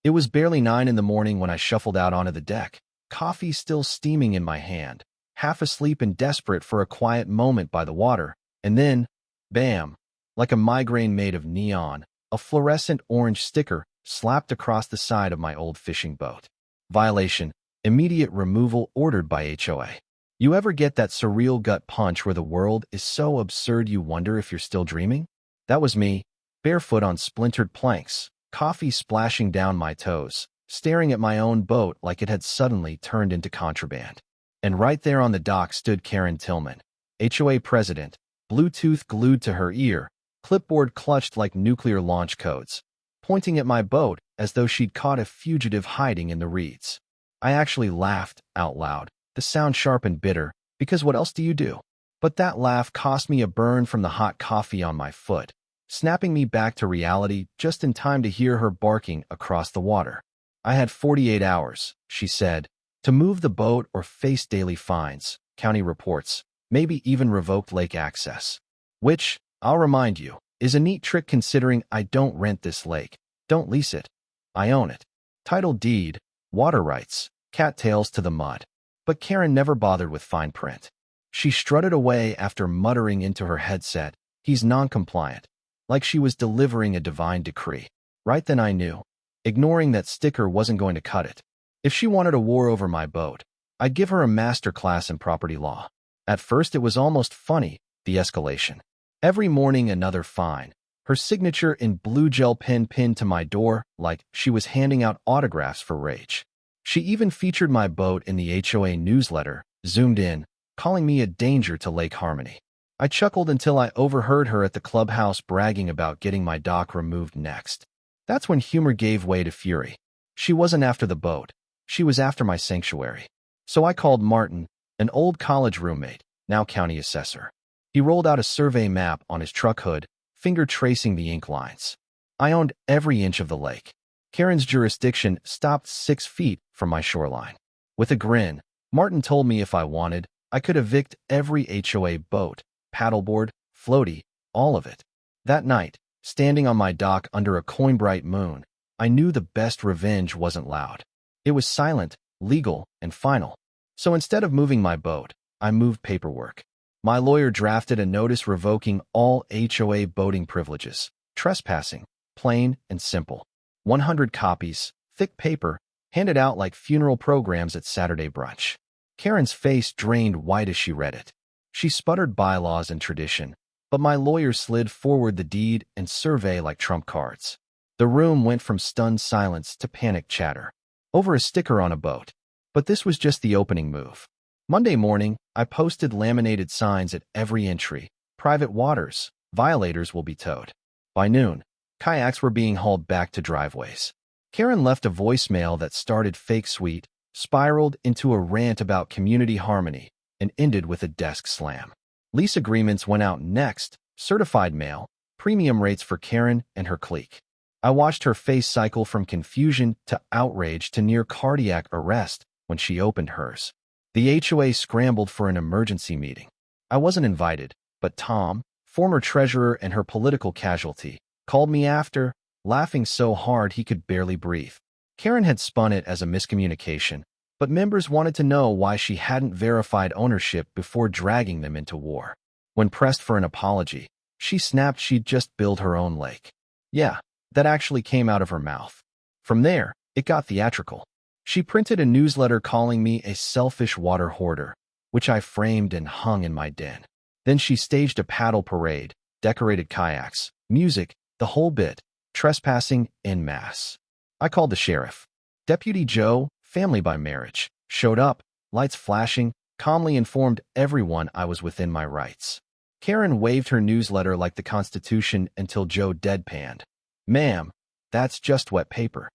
It was barely 9 in the morning when I shuffled out onto the deck, coffee still steaming in my hand, half asleep and desperate for a quiet moment by the water, and then, bam, like a migraine made of neon, a fluorescent orange sticker slapped across the side of my old fishing boat. Violation, immediate removal ordered by HOA. You ever get that surreal gut punch where the world is so absurd you wonder if you're still dreaming? That was me, barefoot on splintered planks, coffee splashing down my toes, staring at my own boat like it had suddenly turned into contraband. And right there on the dock stood Karen Tillman, HOA president, Bluetooth glued to her ear, clipboard clutched like nuclear launch codes, pointing at my boat as though she'd caught a fugitive hiding in the reeds. I actually laughed out loud, the sound sharp and bitter, because what else do you do? But that laugh cost me a burn from the hot coffee on my foot, snapping me back to reality just in time to hear her barking across the water. I had 48 hours, she said, to move the boat or face daily fines, county reports, maybe even revoked lake access. Which, I'll remind you, is a neat trick considering I don't rent this lake, don't lease it. I own it. Title deed, water rights, cattails to the mud. But Karen never bothered with fine print. She strutted away after muttering into her headset, "He's non-compliant," like she was delivering a divine decree. Right then I knew. Ignoring that sticker wasn't going to cut it. If she wanted a war over my boat, I'd give her a master class in property law. At first it was almost funny, the escalation. Every morning another fine, her signature in blue gel pen pinned to my door like she was handing out autographs for rage. She even featured my boat in the HOA newsletter, zoomed in, calling me a danger to Lake Harmony. I chuckled until I overheard her at the clubhouse bragging about getting my dock removed next. That's when humor gave way to fury. She wasn't after the boat. She was after my sanctuary. So I called Martin, an old college roommate, now county assessor. He rolled out a survey map on his truck hood, finger tracing the ink lines. I owned every inch of the lake. Karen's jurisdiction stopped 6 feet from my shoreline. With a grin, Martin told me if I wanted, I could evict every HOA boat, paddleboard, floaty, all of it. That night, standing on my dock under a coin-bright moon, I knew the best revenge wasn't loud. It was silent, legal, and final. So instead of moving my boat, I moved paperwork. My lawyer drafted a notice revoking all HOA boating privileges, trespassing, plain and simple. 100 copies, thick paper, handed out like funeral programs at Saturday brunch. Karen's face drained white as she read it. She sputtered bylaws and tradition, but my lawyer slid forward the deed and survey like trump cards. The room went from stunned silence to panicked chatter over a sticker on a boat. But this was just the opening move. Monday morning, I posted laminated signs at every entry. Private waters, violators will be towed. By noon, kayaks were being hauled back to driveways. Karen left a voicemail that started fake sweet, spiraled into a rant about community harmony, and ended with a desk slam. Lease agreements went out next, certified mail, premium rates for Karen and her clique. I watched her face cycle from confusion to outrage to near cardiac arrest when she opened hers. The HOA scrambled for an emergency meeting. I wasn't invited, but Tom, former treasurer and her political casualty, called me after, laughing so hard he could barely breathe. Karen had spun it as a miscommunication, but members wanted to know why she hadn't verified ownership before dragging them into war. When pressed for an apology, she snapped she'd just built her own lake. Yeah, that actually came out of her mouth. From there, it got theatrical. She printed a newsletter calling me a selfish water hoarder, which I framed and hung in my den. Then she staged a paddle parade, decorated kayaks, music, the whole bit, trespassing en masse. I called the sheriff. Deputy Joe, family by marriage, showed up, lights flashing, calmly informed everyone I was within my rights. Karen waved her newsletter like the Constitution until Joe deadpanned. "Ma'am, that's just wet paper."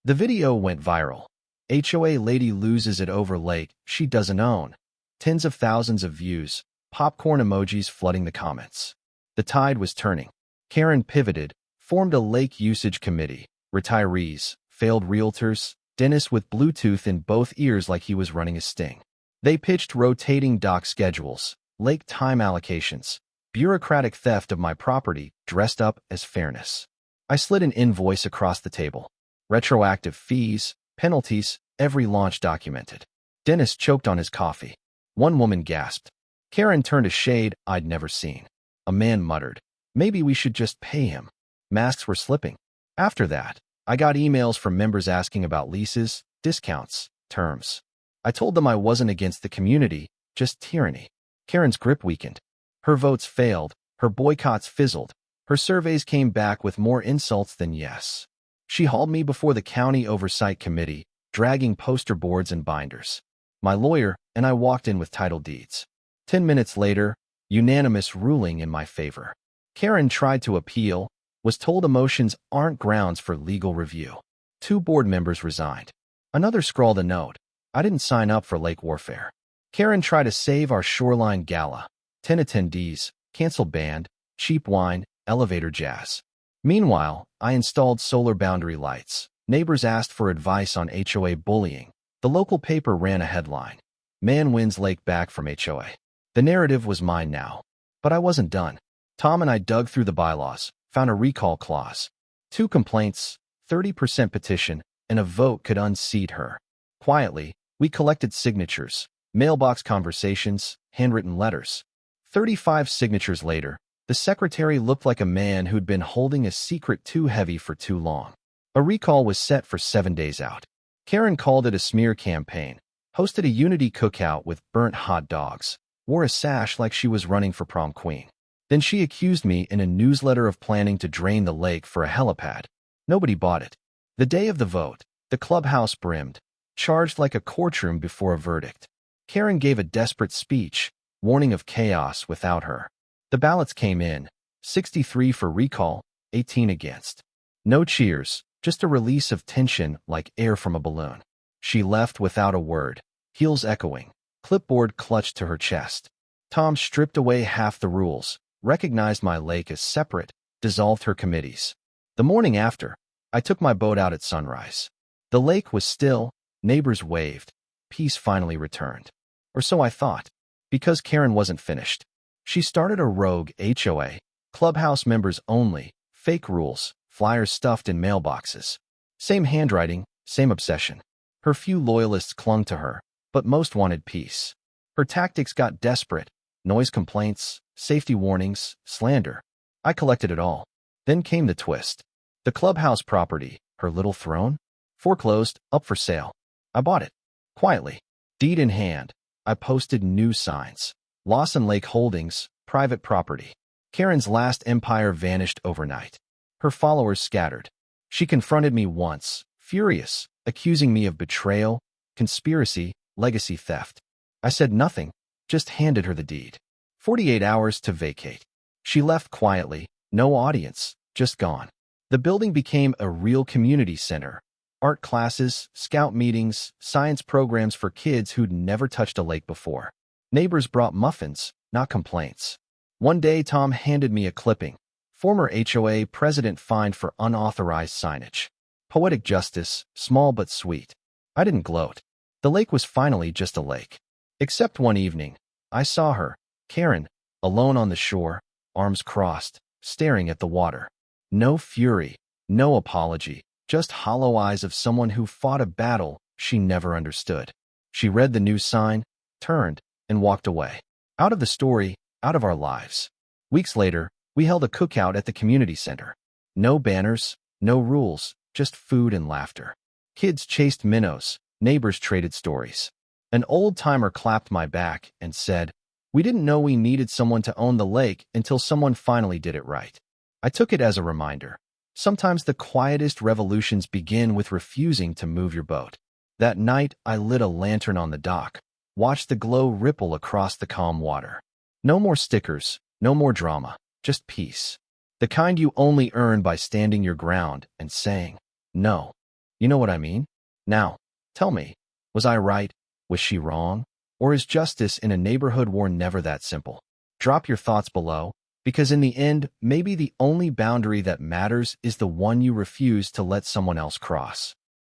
The video went viral. HOA lady loses it over lake she doesn't own. Tens of thousands of views, popcorn emojis flooding the comments. The tide was turning. Karen pivoted, formed a lake usage committee, retirees, failed realtors, Dennis with Bluetooth in both ears like he was running a sting. They pitched rotating dock schedules, lake time allocations, bureaucratic theft of my property dressed up as fairness. I slid an invoice across the table. Retroactive fees, penalties, every launch documented. Dennis choked on his coffee. One woman gasped. Karen turned a shade I'd never seen. A man muttered, "Maybe we should just pay him." Masks were slipping. After that, I got emails from members asking about leases, discounts, terms. I told them I wasn't against the community, just tyranny. Karen's grip weakened. Her votes failed, her boycotts fizzled. Her surveys came back with more insults than yes. She hauled me before the county oversight committee, dragging poster boards and binders. My lawyer and I walked in with title deeds. 10 minutes later, unanimous ruling in my favor. Karen tried to appeal, was told emotions aren't grounds for legal review. 2 board members resigned. Another scrawled a note. I didn't sign up for lake warfare. Karen tried to save our shoreline gala. 10 attendees, canceled band, cheap wine, elevator jazz. Meanwhile, I installed solar boundary lights. Neighbors asked for advice on HOA bullying. The local paper ran a headline. Man wins lake back from HOA. The narrative was mine now. But I wasn't done. Tom and I dug through the bylaws, found a recall clause. 2 complaints, 30% petition, and a vote could unseat her. Quietly, we collected signatures, mailbox conversations, handwritten letters. 35 signatures later, the secretary looked like a man who'd been holding a secret too heavy for too long. A recall was set for 7 days out. Karen called it a smear campaign, hosted a unity cookout with burnt hot dogs, wore a sash like she was running for prom queen. Then she accused me in a newsletter of planning to drain the lake for a helipad. Nobody bought it. The day of the vote, the clubhouse brimmed, charged like a courtroom before a verdict. Karen gave a desperate speech, warning of chaos without her. The ballots came in, 63 for recall, 18 against. No cheers, just a release of tension like air from a balloon. She left without a word, heels echoing, clipboard clutched to her chest. Tom stripped away half the rules, recognized my lake as separate, dissolved her committees. The morning after, I took my boat out at sunrise. The lake was still, neighbors waved. Peace finally returned. Or so I thought. Because Karen wasn't finished. She started a rogue HOA, clubhouse members only, fake rules, flyers stuffed in mailboxes. Same handwriting, same obsession. Her few loyalists clung to her, but most wanted peace. Her tactics got desperate. Noise complaints, safety warnings, slander. I collected it all. Then came the twist. The clubhouse property, her little throne, foreclosed, up for sale. I bought it. Quietly. Deed in hand. I posted new signs. Lawson Lake Holdings, private property. Karen's last empire vanished overnight. Her followers scattered. She confronted me once, furious, accusing me of betrayal, conspiracy, legacy theft. I said nothing, just handed her the deed. 48 hours to vacate. She left quietly, no audience, just gone. The building became a real community center. Art classes, scout meetings, science programs for kids who'd never touched a lake before. Neighbors brought muffins, not complaints. One day, Tom handed me a clipping. Former HOA president fined for unauthorized signage. Poetic justice, small but sweet. I didn't gloat. The lake was finally just a lake. Except one evening, I saw her, Karen, alone on the shore, arms crossed, staring at the water. No fury, no apology, just hollow eyes of someone who fought a battle she never understood. She read the news sign, turned, and walked away. Out of the story, out of our lives. Weeks later, we held a cookout at the community center. No banners, no rules, just food and laughter. Kids chased minnows, neighbors traded stories. An old-timer clapped my back and said, "We didn't know we needed someone to own the lake until someone finally did it right." I took it as a reminder. Sometimes the quietest revolutions begin with refusing to move your boat. That night, I lit a lantern on the dock, watched the glow ripple across the calm water. No more stickers, no more drama, just peace. The kind you only earn by standing your ground and saying, "No." You know what I mean? Now, tell me, was I right? Was she wrong? Or is justice in a neighborhood war never that simple? Drop your thoughts below, because in the end, maybe the only boundary that matters is the one you refuse to let someone else cross.